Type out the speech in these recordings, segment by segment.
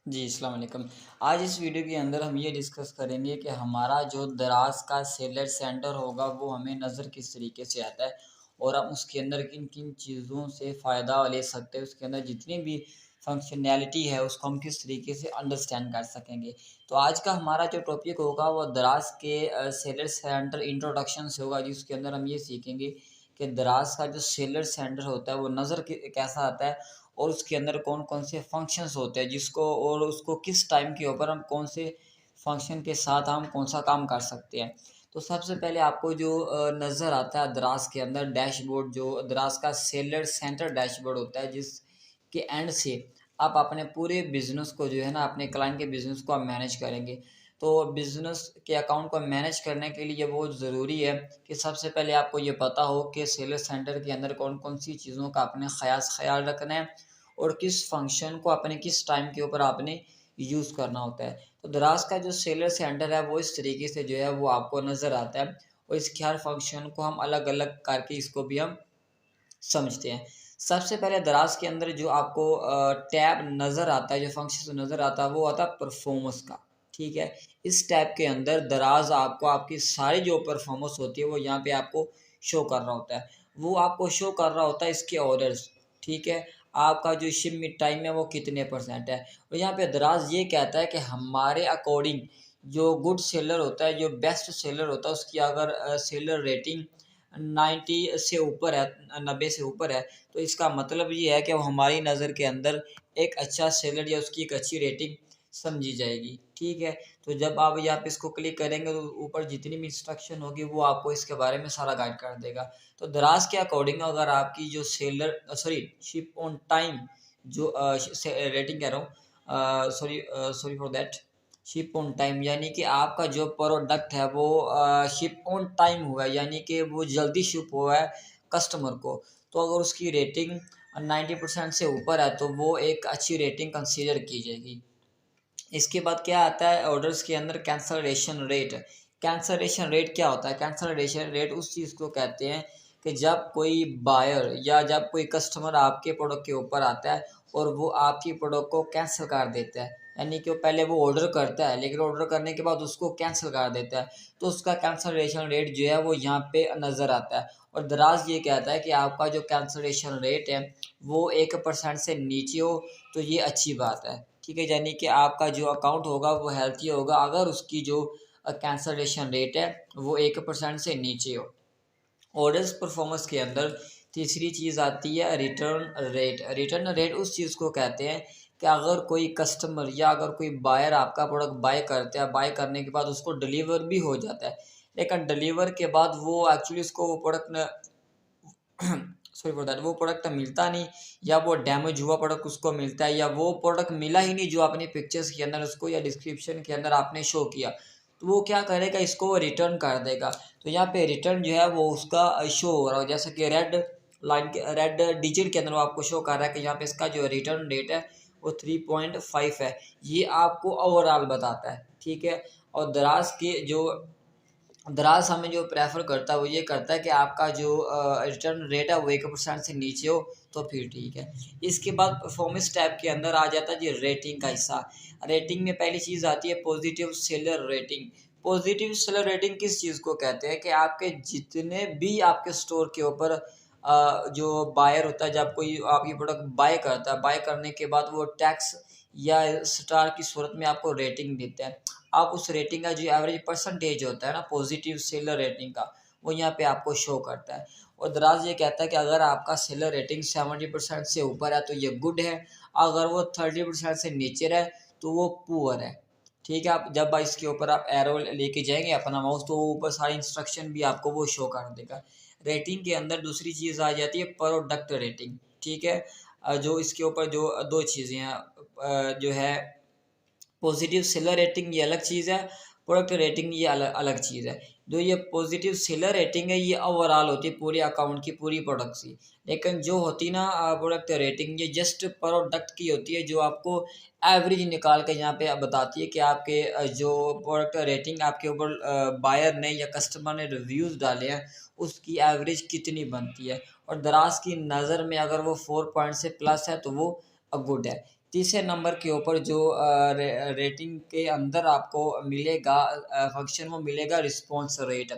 जी, अस्सलाम वालेकुम। आज इस वीडियो के अंदर हम ये डिस्कस करेंगे कि हमारा जो दराज़ का सेलर सेंटर होगा वो हमें नज़र किस तरीके से आता है और हम उसके अंदर किन-किन चीज़ों से फ़ायदा ले सकते हैं, उसके अंदर जितनी भी फ़ंक्शनैलिटी है उसको हम किस तरीके से अंडरस्टैंड कर सकेंगे। तो आज का हमारा जो टॉपिक होगा वो दराज़ के सेलर सेंटर इंट्रोडक्शन से होगा, जिसके अंदर हम ये सीखेंगे कि दराज़ का जो सेलर सेंटर होता है वो नज़र कैसा आता है और उसके अंदर कौन-कौन से फंक्शंस होते हैं जिसको और उसको किस टाइम के ऊपर हम कौन से फंक्शन के साथ हम कौन-सा काम कर सकते हैं। तो सबसे पहले आपको जो नज़र आता है दराज़ के अंदर डैशबोर्ड, जो दराज़ का सेलर सेंटर डैशबोर्ड होता है, जिसके एंड से आप अपने पूरे बिज़नेस को जो है ना, अपने क्लाइंट के बिज़नेस को आप मैनेज करेंगे। तो बिज़नेस के अकाउंट को मैनेज करने के लिए बहुत ज़रूरी है कि सबसे पहले आपको ये पता हो कि सेलर सेंटर के अंदर कौन-कौन सी चीज़ों का आपने ख़ास ख़याल रखना है और किस फंक्शन को आपने किस टाइम के ऊपर आपने यूज़ करना होता है। तो दराज़ का जो सेलर सेंटर है वो इस तरीके से जो है वो आपको नज़र आता है और इसके हर फंक्शन को हम अलग-अलग करके इसको भी हम समझते हैं। सबसे पहले दराज़ के अंदर जो आपको टैब नज़र आता है, जो फंक्शन नज़र आता है वो आता है परफ़ॉर्मेंस का, ठीक है? इस टैब के अंदर दराज़ आपको आपकी सारी जो परफ़ॉर्मेंस होती है वो यहाँ पे आपको शो कर रहा होता है। वो आपको शो कर रहा होता है इसके ऑर्डर्स, ठीक है? आपका जो शिपमेंट टाइम है वो कितने परसेंट है और यहाँ पे दराज़ ये कहता है कि हमारे अकॉर्डिंग जो गुड सेलर होता है, जो बेस्ट सेलर होता है, उसकी अगर सेलर रेटिंग 90 से ऊपर है, 90 से ऊपर है, तो इसका मतलब ये है कि वो हमारी नज़र के अंदर एक अच्छा सेलर या उसकी एक अच्छी रेटिंग समझी जाएगी, ठीक है? तो जब आप यहाँ पे इसको क्लिक करेंगे तो ऊपर जितनी भी इंस्ट्रक्शन होगी वो आपको इसके बारे में सारा गाइड कर देगा। तो दराज़ के अकॉर्डिंग अगर आपकी जो सेलर शिप ऑन टाइम जो से रेटिंग कह रहा हूँ, sorry for that, ship on time यानी कि आपका जो प्रोडक्ट है वो शिप ऑन टाइम हुआ है, यानी कि वो जल्दी शिप हुआ है कस्टमर को। तो अगर उसकी रेटिंग 90% से ऊपर है तो वो एक अच्छी रेटिंग कंसीडर की जाएगी। इसके बाद क्या आता है ऑर्डर्स के अंदर, कैंसलेशन रेट। कैंसलेशन रेट क्या होता है? कैंसलेशन रेट उस चीज़ को कहते हैं कि जब कोई बायर या जब कोई कस्टमर आपके प्रोडक्ट के ऊपर आता है और वो आपकी प्रोडक्ट को कैंसिल कर देता है, यानी कि वो पहले वो ऑर्डर करता है लेकिन ऑर्डर करने के बाद उसको कैंसिल कर देता है, तो उसका कैंसलेशन रेट जो है वो यहाँ पे नज़र आता है। और दराज ये कहता है कि आपका जो कैंसलेशन रेट है वो 1% से नीचे हो तो ये अच्छी बात है, ठीक है? यानी कि आपका जो अकाउंट होगा वो हेल्थी होगा अगर उसकी जो कैंसलेशन रेट है वो 1% से नीचे हो। ऑर्डर्स परफॉर्मेंस के अंदर तीसरी चीज़ आती है रिटर्न रेट। रिटर्न रेट उस चीज़ को कहते हैं कि अगर कोई कस्टमर या अगर कोई बायर आपका प्रोडक्ट बाय करता है, बाय करने के बाद उसको डिलीवर भी हो जाता है, लेकिन डिलीवर के बाद वो एक्चुअली उसको वो प्रोडक्ट न सॉरी फॉर दैट, वो प्रोडक्ट मिलता नहीं या वो डैमेज हुआ प्रोडक्ट उसको मिलता है या वो प्रोडक्ट मिला ही नहीं जो आपने पिक्चर्स के अंदर उसको या डिस्क्रिप्शन के अंदर आपने शो किया, तो वो क्या करेगा, इसको वो रिटर्न कर देगा। तो यहाँ पे रिटर्न जो है वो उसका शो हो रहा है, जैसे कि रेड लाइन के रेड डिजिट के अंदर वो आपको शो कर रहा है कि यहाँ पे इसका जो रिटर्न रेट है वो 3.5 है। ये आपको ओवरऑल बताता है, ठीक है? और दराज के जो दराज हमें जो प्रेफर करता है वो ये करता है कि आपका जो रिटर्न रेट है वो 1% से नीचे हो तो फिर ठीक है। इसके बाद परफॉर्मेंस टैब के अंदर आ जाता है जी रेटिंग का हिस्सा। रेटिंग में पहली चीज़ आती है positive seller rating. Positive seller rating किस चीज़ को कहते हैं कि आपके जितने भी आपके स्टोर के ऊपर जो बायर होता है, जब कोई आपकी प्रोडक्ट बाय करता है, बाय करने के बाद वो टैक्स या स्टार की सूरत में आपको रेटिंग देता है। आप उस रेटिंग का जो एवरेज परसेंटेज होता है ना पॉजिटिव सेलर रेटिंग का, वो यहाँ पे आपको शो करता है। और दराज ये कहता है कि अगर आपका सेलर रेटिंग 70% से ऊपर है तो ये गुड है, अगर वो 30% से नीचे रहे तो वो पुअर है, ठीक है? आप जब इसके ऊपर आप एरो लेके जाएंगे अपना माउस तो ऊपर सारी इंस्ट्रक्शन भी आपको वो शो कर देगा। रेटिंग के अंदर दूसरी चीज़ आ जाती है प्रोडक्ट रेटिंग, ठीक है? जो इसके ऊपर जो दो चीज़ें हैं, जो है पॉजिटिव सेलर रेटिंग ये अलग चीज़ है, प्रोडक्ट रेटिंग ये अलग अलग चीज़ है। जो ये पॉजिटिव सेलर रेटिंग है ये ओवरऑल होती है पूरे अकाउंट की, पूरी प्रोडक्ट की। लेकिन जो होती ना प्रोडक्ट रेटिंग ये जस्ट प्रोडक्ट की होती है, जो आपको एवरेज निकाल के यहाँ पे बताती है कि आपके जो प्रोडक्ट रेटिंग आपके ऊपर बायर ने या कस्टमर ने रिव्यूज़ डाले हैं उसकी एवरेज कितनी बनती है। और दराज की नज़र में अगर वो 4 पॉइंट से प्लस है तो वो गुड है। तीसरे नंबर के ऊपर जो रेटिंग के अंदर आपको मिलेगा फंक्शन, वो मिलेगा रिस्पॉन्स रेट।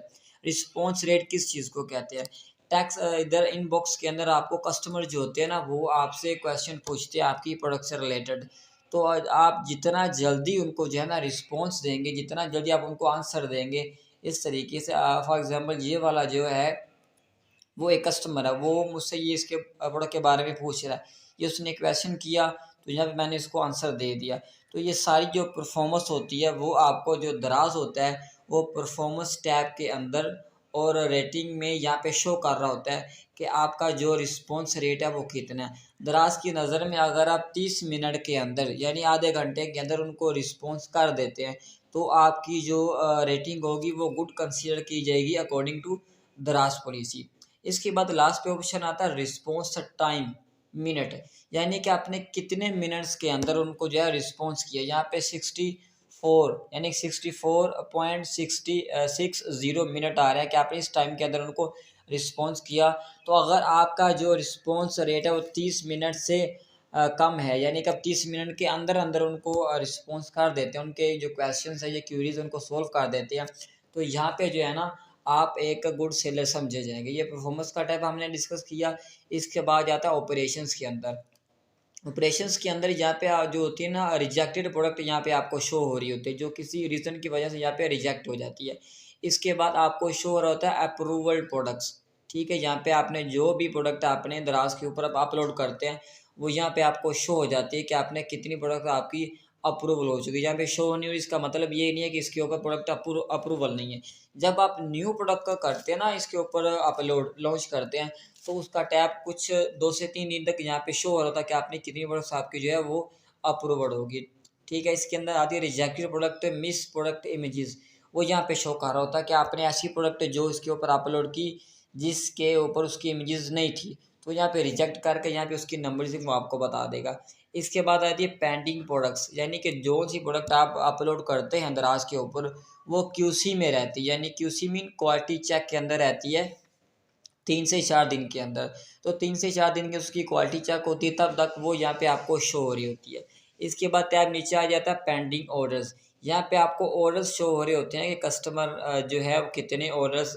रिस्पॉन्स रेट किस चीज़ को कहते हैं? टैक्स इधर इनबॉक्स के अंदर आपको कस्टमर जो होते हैं ना, वो आपसे क्वेश्चन पूछते हैं आपकी प्रोडक्ट से रिलेटेड। तो आप जितना जल्दी उनको जो है ना रिस्पॉन्स देंगे, जितना जल्दी आप उनको आंसर देंगे, इस तरीके से फॉर एग्जांपल ये वाला जो है, वो एक कस्टमर है, वो मुझसे ये इसके प्रोडक्ट के बारे में पूछ रहा है, ये उसने क्वेश्चन किया तो यहाँ पे मैंने इसको आंसर दे दिया। तो ये सारी जो परफॉर्मेंस होती है वो आपको जो दराज होता है वो परफॉर्मेंस टैब के अंदर और रेटिंग में यहाँ पे शो कर रहा होता है कि आपका जो रिस्पॉन्स रेट है वो कितना है। दराज की नज़र में अगर आप 30 मिनट के अंदर यानी आधे घंटे के अंदर उनको रिस्पॉन्स कर देते हैं तो आपकी जो रेटिंग होगी वो गुड कंसीडर की जाएगी अकॉर्डिंग टू दराज पॉलिसी। इसके बाद लास्ट पे ऑप्शन आता है रिस्पॉन्स टाइम, मिनट, यानी कि आपने कितने मिनट्स के अंदर उनको जो है रिस्पॉन्स किया। यहाँ पे 64 यानी 64.60 मिनट आ रहा है कि आपने इस टाइम के अंदर उनको रिस्पॉन्स किया। तो अगर आपका जो रिस्पॉन्स रेट है वो 30 मिनट से कम है, यानी कि आप 30 मिनट के अंदर अंदर उनको रिस्पॉन्स कर देते हैं, उनके जो क्वेश्चन है या क्यूरीज उनको सोल्व कर देते हैं, तो यहाँ पे जो है ना आप एक गुड सेलर समझे जाएंगे। ये परफॉर्मेंस का टाइप हमने डिस्कस किया। इसके बाद जाता है ऑपरेशंस के अंदर। ऑपरेशंस के अंदर यहाँ पे जो होती है ना रिजेक्टेड प्रोडक्ट यहाँ पे आपको शो हो रही होती है, जो किसी रीज़न की वजह से यहाँ पे रिजेक्ट हो जाती है। इसके बाद आपको शो हो रहा होता है अप्रूवल प्रोडक्ट्स। ठीक है, यहाँ पे आपने जो भी प्रोडक्ट आपने दराज के ऊपर आप अपलोड करते हैं वो यहाँ पे आपको शो हो जाती है कि आपने कितनी प्रोडक्ट आपकी अप्रूवल हो चुकी है। यहाँ पे शो होनी हुई इसका मतलब ये नहीं है कि इसके ऊपर प्रोडक्ट अप्रूवल नहीं है। जब आप न्यू प्रोडक्ट का करते हैं ना, इसके ऊपर अपलोड लॉन्च करते हैं, तो उसका टैब कुछ 2 से 3 दिन तक यहाँ पे शो हो रहा था कि आपने कितनी प्रोडक्ट्स आपकी जो है वो अप्रूवड होगी। ठीक है, इसके अंदर आती है rejected product, miss product images. वो यहाँ पे शो कर रहा होता है कि आपने ऐसी प्रोडक्ट जो इसके ऊपर अपलोड की जिसके ऊपर उसकी इमेजेस नहीं थी, तो यहाँ पे रिजेक्ट करके यहाँ पे उसकी नंबर वो आपको बता देगा। इसके बाद आती है पेंडिंग प्रोडक्ट्स, यानी कि जो सी प्रोडक्ट आप अपलोड करते हैं दराज के ऊपर वो क्यूसी में रहती है, यानी क्यूसी मीन क्वालिटी चेक के अंदर रहती है 3 से 4 दिन के अंदर। तो 3 से 4 दिन की उसकी क्वालिटी चेक होती है, तब तक वो यहाँ पे आपको शो हो रही होती है। इसके बाद टैब नीचे आ जाता है पेंडिंग ऑर्डर्स। यहाँ पे आपको ऑर्डर्स शो हो रहे होते हैं कि कस्टमर जो है वो कितने ऑर्डर्स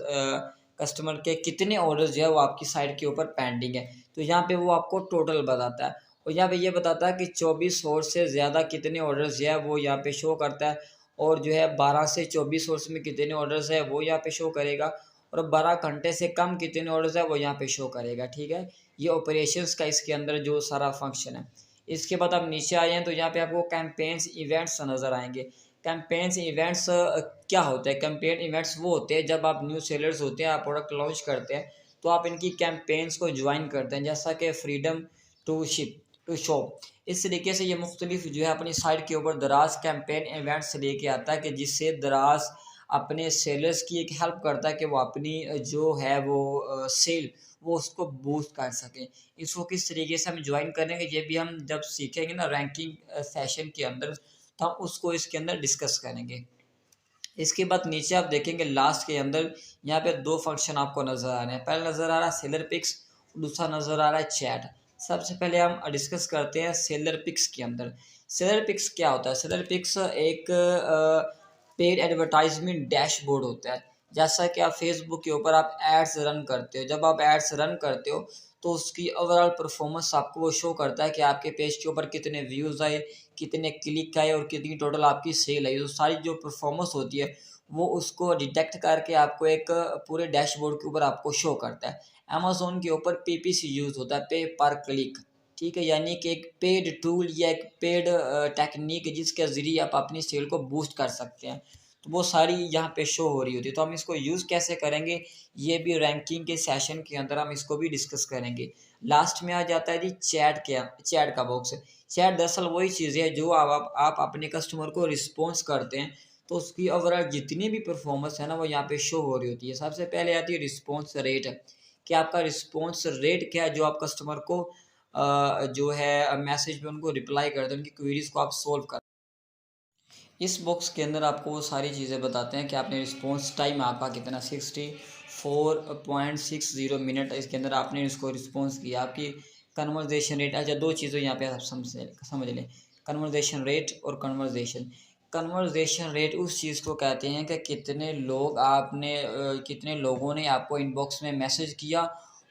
कस्टमर के कितने ऑर्डर्स जो है वो आपकी साइट के ऊपर पेंडिंग है। तो यहाँ पे वो आपको टोटल बताता है और यहाँ पे ये बताता है कि 24 आवर से ज़्यादा कितने ऑर्डर्स जो है वो यहाँ पे शो करता है, और जो है 12 से 24 आवर्स में कितने ऑर्डर्स है वो यहाँ पे शो करेगा, और 12 घंटे से कम कितने ऑर्डर्स है वो यहाँ पे शो करेगा। ठीक है, ये ऑपरेशंस का इसके अंदर जो सारा फंक्शन है। इसके बाद आप नीचे आए हैं तो यहाँ पे आपको कैंपेन्स इवेंट्स नज़र आएंगे। कैंपेन्स इवेंट्स क्या होता है? कैंपेन इवेंट्स वो होते हैं जब आप न्यू सेलर्स होते हैं, आप प्रोडक्ट लॉन्च करते हैं, तो आप इनकी कैंपेन्स को ज्वाइन करते हैं, जैसा कि freedom to ship to shop. इस तरीके से ये मुख्तलिफ जो है अपनी साइट के ऊपर दराज कैंपेन इवेंट्स लेके आता है कि जिससे दराज अपने सेलर्स की एक हेल्प करता है कि वो अपनी जो है वो सेल वो उसको बूस्ट कर सकें। इसको किस तरीके से हम ज्वाइन करेंगे ये भी हम जब सीखेंगे ना रैंकिंग सेशन के अंदर, तो हम उसको इसके अंदर डिस्कस करेंगे। इसके बाद नीचे आप देखेंगे लास्ट के अंदर यहाँ पे 2 फंक्शन आपको नज़र आ रहे हैं। पहला नज़र आ रहा है सेलर पिक्स, दूसरा नज़र आ रहा है चैट। सबसे पहले हम डिस्कस करते हैं सेलर पिक्स के अंदर। सेलर पिक्स क्या होता है? सेलर पिक्स एक पेड एडवर्टाइजमेंट डैशबोर्ड होता है। जैसा कि आप फेसबुक के ऊपर आप एड्स रन करते हो, जब आप एड्स रन करते हो तो उसकी ओवरऑल परफॉर्मेंस आपको वो शो करता है कि आपके पेज के ऊपर कितने व्यूज़ आए, कितने क्लिक आए और कितनी टोटल आपकी सेल आई। तो सारी जो परफॉर्मेंस होती है वो उसको डिटेक्ट करके आपको एक पूरे डैशबोर्ड के ऊपर आपको शो करता है। अमेज़न के ऊपर पीपीसी यूज़ होता है, पे पर क्लिक। ठीक है, यानी कि एक पेड टूल या एक पेड टेक्निक जिसके ज़रिए आप अपनी सेल को बूस्ट कर सकते हैं, तो वो सारी यहाँ पे शो हो रही होती है। तो हम इसको यूज़ कैसे करेंगे ये भी रैंकिंग के सेशन के अंदर हम इसको भी डिस्कस करेंगे। लास्ट में आ जाता है जी चैट का बॉक्स। चैट दरअसल वही चीज़ है जो आप अपने कस्टमर को रिस्पॉन्स करते हैं, तो उसकी ओवरऑल जितनी भी परफॉर्मेंस है ना वो यहाँ पे शो हो रही होती है। सबसे पहले आती है रिस्पॉन्स रेट, कि आपका रिस्पॉन्स रेट क्या है जो आप कस्टमर को जो है मैसेज पे उनको रिप्लाई करते हैं, उनकी क्वेरीज को आप सोल्व कर। इस बॉक्स के अंदर आपको वो सारी चीज़ें बताते हैं कि आपने रिस्पॉन्स टाइम आपका कितना 64.60 मिनट इसके अंदर आपने इसको रिस्पॉन्स किया, आपकी कन्वर्जेशन रेट। अच्छा, दो चीज़ें यहाँ पे आप समझ लें, कन्वर्जेशन रेट और कन्वर्जेशन रेट उस चीज़ को कहते हैं कि कितने लोगों ने आपको इनबॉक्स में मैसेज किया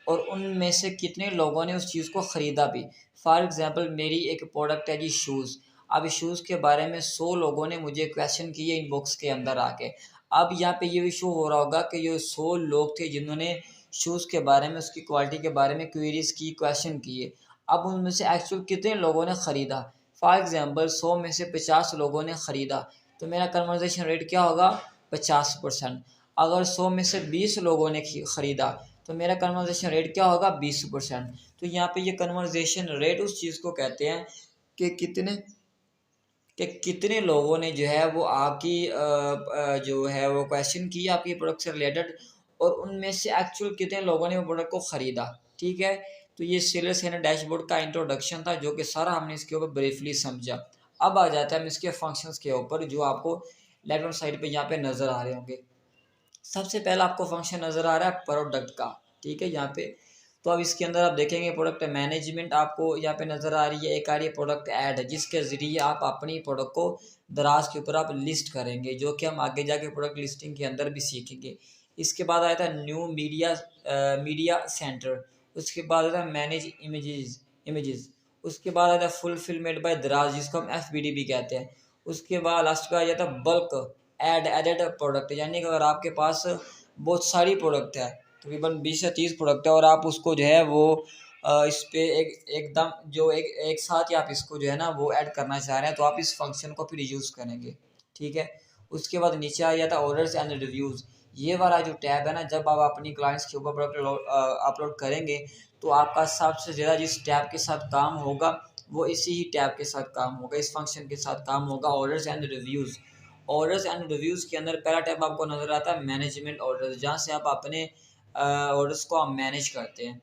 और उनमें से कितने लोगों ने उस चीज़ को ख़रीदा भी। फॉर एग्ज़ाम्पल, मेरी एक प्रोडक्ट है जी शूज़। अब शूज़ के बारे में 100 लोगों ने मुझे क्वेश्चन किए इनबॉक्स के अंदर आके। अब यहाँ पे ये भी शो हो रहा होगा कि ये 100 लोग थे जिन्होंने शूज़ के बारे में, उसकी क्वालिटी के बारे में क्वेरीज की, क्वेश्चन किए। अब उनमें से एक्चुअल कितने लोगों ने ख़रीदा। फॉर एग्ज़ाम्पल, 100 में से 50 लोगों ने ख़रीदा, तो मेरा कन्वर्जेशन रेट क्या होगा, 50%। अगर 100 में से 20 लोगों ने ख़रीदा तो मेरा कन्वर्जेशन रेट क्या होगा, 20%। तो यहाँ पे ये कन्वर्जेशन रेट उस चीज़ को कहते हैं कि कितने लोगों ने जो है वो आपकी जो है वो क्वेश्चन की आपकी प्रोडक्ट से रिलेटेड, और उनमें से एक्चुअल कितने लोगों ने वो प्रोडक्ट को ख़रीदा। ठीक है, तो ये सेल्स एंड डैशबोर्ड का इंट्रोडक्शन था, जो कि सारा हमने इसके ऊपर ब्रीफली समझा। अब आ जाता है हम इसके फंक्शंस के ऊपर, जो आपको लेफ्ट हैंड साइड पे यहाँ पे नज़र आ रहे होंगे। सबसे पहला आपको फंक्शन नज़र आ रहा है प्रोडक्ट का। ठीक है, यहाँ पे तो अब इसके अंदर आप देखेंगे प्रोडक्ट मैनेजमेंट आपको यहाँ पे नज़र आ रही है, एक आ रही है प्रोडक्ट ऐड, जिसके ज़रिए आप अपनी प्रोडक्ट को दराज के ऊपर आप लिस्ट करेंगे, जो कि हम आगे जाके प्रोडक्ट लिस्टिंग के अंदर भी सीखेंगे। इसके बाद आया था न्यू मीडिया सेंटर। उसके बाद आया था मैनेज इमेजेस। उसके बाद आया था फुलफिलमेंट बाय दराज, जिसको हम FBD भी कहते हैं। उसके बाद लास्ट का आ जाता है बल्क एडेड प्रोडक्ट, यानी कि अगर आपके पास बहुत सारी प्रोडक्ट है, तकरीबन 20 से 30 प्रोडक्ट है, और आप उसको जो है वो इस पे एकदम जो एक साथ ही आप इसको जो है ना वो ऐड करना चाह रहे हैं, तो आप इस फंक्शन को फिर यूज़ करेंगे। ठीक है, उसके बाद नीचे आ जाता है ऑर्डर्स एंड रिव्यूज़। ये वाला जो टैब है ना, जब आप अपनी क्लाइंट्स के ऊपर प्रोडक्ट अपलोड करेंगे, तो आपका सबसे ज़्यादा जिस टैब के साथ काम होगा वो इसी ही टैब के साथ काम होगा, इस फंक्शन के साथ काम होगा, orders and reviews. Orders and reviews के अंदर पहला टैब आपको नज़र आता है मैनेजमेंट ऑर्डर्स, जहाँ से आप अपने ऑर्डर्स को आप मैनेज करते हैं।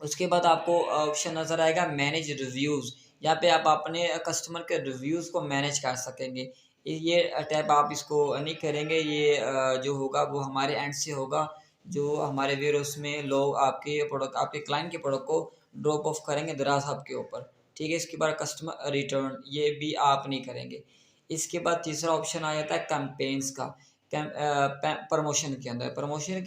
उसके बाद आपको ऑप्शन नज़र आएगा मैनेज रिव्यूज़। यहाँ पे आप अपने कस्टमर के रिव्यूज़ को मैनेज कर सकेंगे। ये टैब आप इसको नहीं करेंगे, ये जो होगा वो हमारे एंड से होगा, जो हमारे वेयरहाउस में लोग आपके क्लाइंट के प्रोडक्ट को ड्रॉप ऑफ करेंगे दराज आपके ऊपर। ठीक है, इसके बाद कस्टमर रिटर्न, ये भी आप नहीं करेंगे। इसके बाद तीसरा ऑप्शन आ जाता है कैंपेन्स का। प्रमोशन के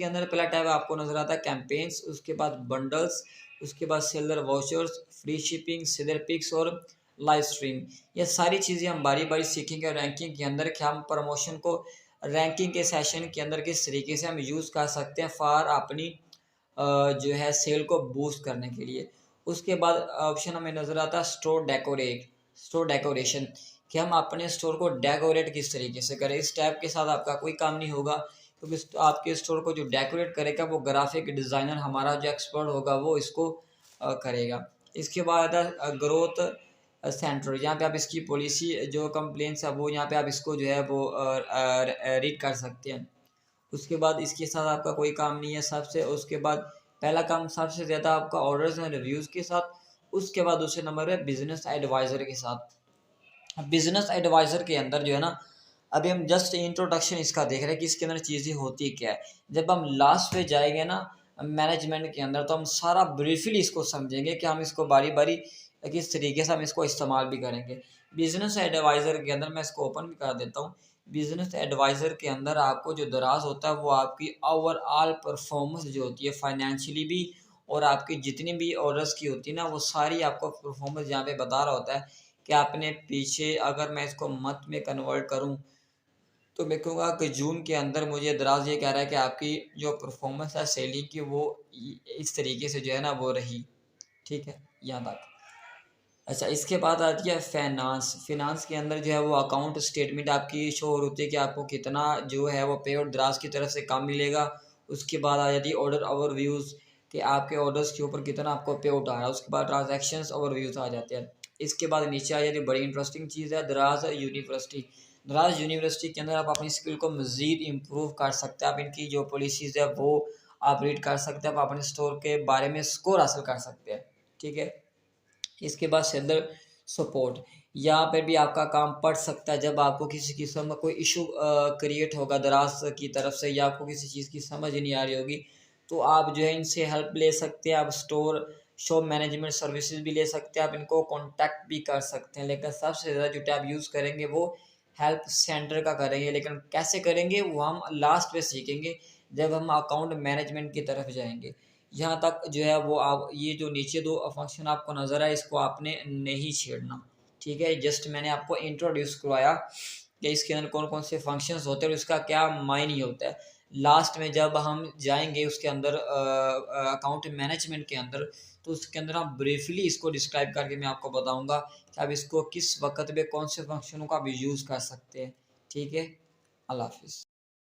अंदर पहला टैब आपको नज़र आता है कैंपेन्स, उसके बाद बंडल्स, उसके बाद seller vouchers, free shipping, seller picks और लाइव स्ट्रीम। ये सारी चीज़ें हम बारी बारी सीखेंगे रैंकिंग के अंदर, कि हम प्रमोशन को रैंकिंग के सेशन के अंदर किस तरीके से हम यूज़ कर सकते हैं फॉर अपनी जो है सेल को बूस्ट करने के लिए। उसके बाद ऑप्शन हमें नज़र आता है स्टोर डेकोरेशन, कि हम अपने स्टोर को डेकोरेट किस तरीके से करें। इस टैब के साथ आपका कोई काम नहीं होगा, क्योंकि आपके स्टोर को जो डेकोरेट करेगा वो ग्राफिक डिज़ाइनर, हमारा जो एक्सपर्ट होगा वो इसको करेगा। इसके बाद आता है ग्रोथ सेंटर, यहाँ पे आप इसकी पॉलिसी जो कंप्लेंट्स है वो यहाँ पे आप इसको जो है वो रीड कर सकते हैं। उसके बाद इसके साथ आपका कोई काम नहीं है सबसे। उसके बाद पहला काम सबसे ज़्यादा आपका ऑर्डर्स एंड रिव्यूज़ के साथ। उसके बाद दूसरे नंबर पे बिजनेस एडवाइज़र के साथ। बिजनेस एडवाइज़र के अंदर जो है ना, अभी हम जस्ट इंट्रोडक्शन इसका देख रहे हैं कि इसके अंदर चीज़ें होती क्या है। जब हम लास्ट पे जाएंगे ना मैनेजमेंट के अंदर, तो हम सारा ब्रीफली इसको समझेंगे कि हम इसको बारी बारी किस तरीके से हम इसको इस्तेमाल भी करेंगे। बिजनेस एडवाइज़र के अंदर मैं इसको ओपन भी कर देता हूँ। बिजनेस एडवाइज़र के अंदर आपको जो दराज होता है वो आपकी ओवरऑल परफॉर्मेंस जो होती है फाइनेंशियली भी, और आपकी जितनी भी ऑर्डर्स की होती है ना, वो सारी आपको परफॉर्मेंस यहाँ पे बता रहा होता है कि आपने पीछे, अगर मैं इसको मंथ में कन्वर्ट करूँ तो मैं कहूँगा कि जून के अंदर मुझे दराज ये कह रहा है कि आपकी जो परफॉर्मेंस है सेलिंग की वो इस तरीके से जो है ना वो रही। ठीक है, यहाँ तक। अच्छा, इसके बाद आती है फिनांस के अंदर जो है वो अकाउंट स्टेटमेंट आपकी शो होती है कि आपको कितना जो है वो पे और दराज की तरफ से काम मिलेगा। उसके बाद आ जाती है ऑर्डर ओवरव्यूज़, कि आपके ऑर्डर्स के ऊपर कितना आपको पे आउट आ रहा है। उसके बाद ट्रांजैक्शंस ओवरव्यूज़ आ जाते हैं। इसके बाद नीचे आ जाती है बड़ी इंटरेस्टिंग चीज़ है दराज यूनिवर्सिटी। दराज यूनिवर्सिटी के अंदर आप अपनी स्किल को मज़ीद इम्प्रूव कर सकते हैं। आप इनकी जो पॉलिसीज़ है वो आप रीड कर सकते हैं, आप अपने स्टोर के बारे में स्कोर हासिल कर सकते हैं। ठीक है, इसके बाद सेलर सपोर्ट, यहाँ पर भी आपका काम पड़ सकता है जब आपको किसी किस्म का कोई इशू क्रिएट होगा दराज की तरफ से, या आपको किसी चीज़ की समझ नहीं आ रही होगी, तो आप जो है इनसे हेल्प ले सकते हैं। आप स्टोर शॉप मैनेजमेंट सर्विसेज भी ले सकते हैं, आप इनको कॉन्टैक्ट भी कर सकते हैं। लेकिन सबसे ज़्यादा जो टैब यूज़ करेंगे वो हेल्प सेंटर का करेंगे। लेकिन कैसे करेंगे वो हम लास्ट में सीखेंगे जब हम अकाउंट मैनेजमेंट की तरफ जाएंगे। यहाँ तक जो है वो आप ये जो नीचे दो फंक्शन आपको नज़र आए इसको आपने नहीं छेड़ना, ठीक है। जस्ट मैंने आपको इंट्रोड्यूस करवाया कि इसके अंदर कौन कौन से फंक्शंस होते हैं और इसका क्या मायने होता है। लास्ट में जब हम जाएंगे उसके अंदर अकाउंट मैनेजमेंट के अंदर, तो उसके अंदर हम ब्रीफली इसको डिस्क्राइब करके मैं आपको बताऊंगा कि आप इसको किस वक्त पे कौन से फंक्शनों का भी यूज़ कर सकते हैं, ठीक है। अल्लाह हाफिज़।